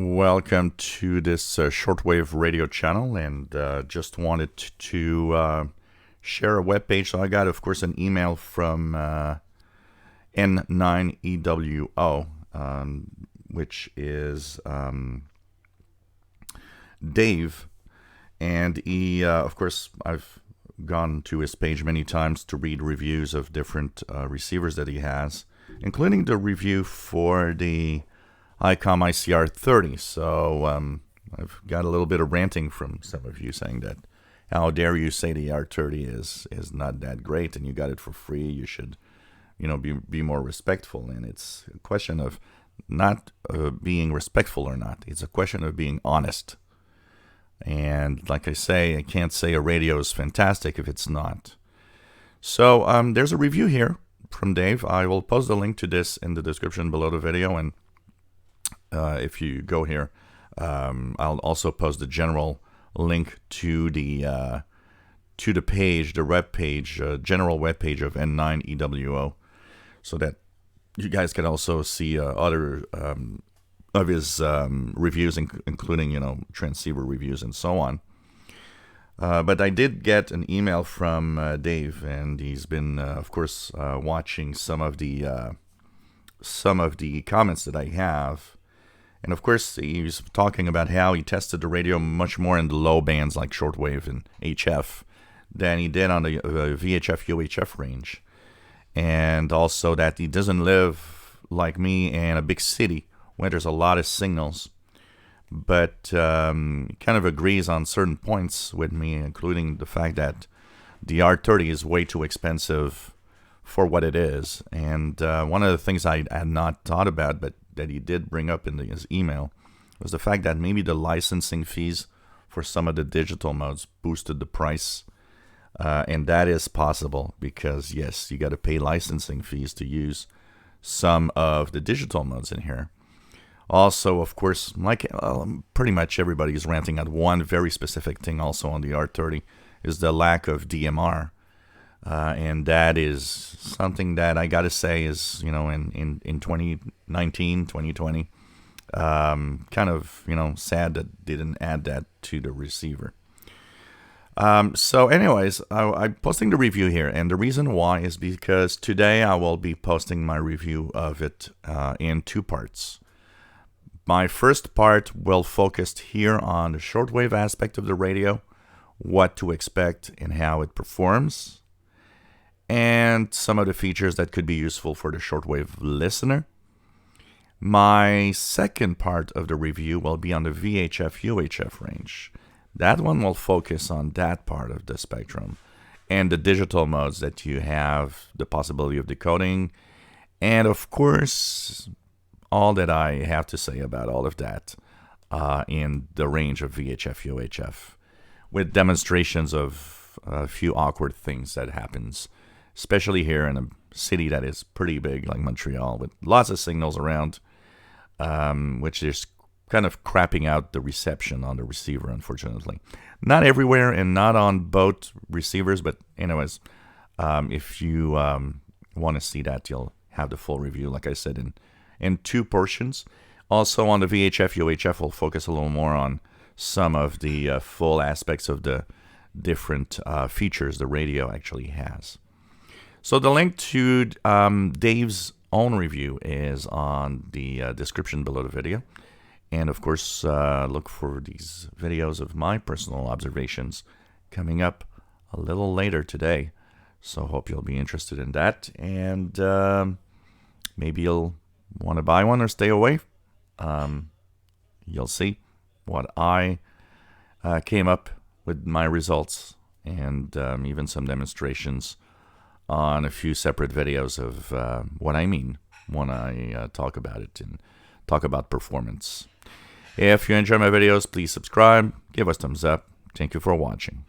Welcome to this shortwave radio channel, and just wanted to share a web page. So I got, of course, an email from N9EWO, which is Dave, and he, of course, I've gone to his page many times to read reviews of different receivers that he has, including the review for the Icom IC R30. So I've got a little bit of ranting from some of you saying that, how dare you say the R30 is not that great and you got it for free. You should, be more respectful. And it's a question of not being respectful or not. It's a question of being honest. And like I say, I can't say a radio is fantastic if it's not. So there's a review here from Dave. I will post the link to this in the description below the video, and if you go here, I'll also post the general link to the page, the web page, general web page of N9EWO, so that you guys can also see other of his reviews, including transceiver reviews and so on. But I did get an email from Dave, and he's been, of course, watching some of the comments that I have. And of course, he's talking about how he tested the radio much more in the low bands like shortwave and HF than he did on the VHF, UHF range. And also that he doesn't live like me in a big city where there's a lot of signals. But kind of agrees on certain points with me, including the fact that the R30 is way too expensive for what it is. And one of the things I had not thought about, but that he did bring up in his email, was the fact that maybe the licensing fees for some of the digital modes boosted the price. And that is possible because, yes, you got to pay licensing fees to use some of the digital modes in here. Also, of course, like pretty much everybody is ranting at one very specific thing also on the R30, is the lack of DMR. And that is something that I got to say is, in 2019, 2020, kind of, sad that they didn't add that to the receiver. So anyways, I'm posting the review here, and the reason why is because today I will be posting my review of it in two parts. My first part will focus here on the shortwave aspect of the radio, what to expect and how it performs, and some of the features that could be useful for the shortwave listener. My second part of the review will be on the VHF UHF range. That one will focus on that part of the spectrum and the digital modes that you have the possibility of decoding, and of course all that I have to say about all of that in the range of VHF UHF, with demonstrations of a few awkward things that happens, especially here in a city that is pretty big like Montreal, with lots of signals around, which is kind of crapping out the reception on the receiver, unfortunately. Not everywhere and not on both receivers, but anyways, if you want to see that, you'll have the full review, like I said, in two portions. Also on the VHF UHF, we'll focus a little more on some of the full aspects of the different features the radio actually has. So the link to Dave's own review is on the description below the video. And of course, look for these videos of my personal observations coming up a little later today. So hope you'll be interested in that. And maybe you'll want to buy one or stay away. You'll see what I came up with my results, and even some demonstrations on a few separate videos of what I mean when I talk about it and talk about performance. If you enjoy my videos, please subscribe, give us thumbs up. Thank you for watching.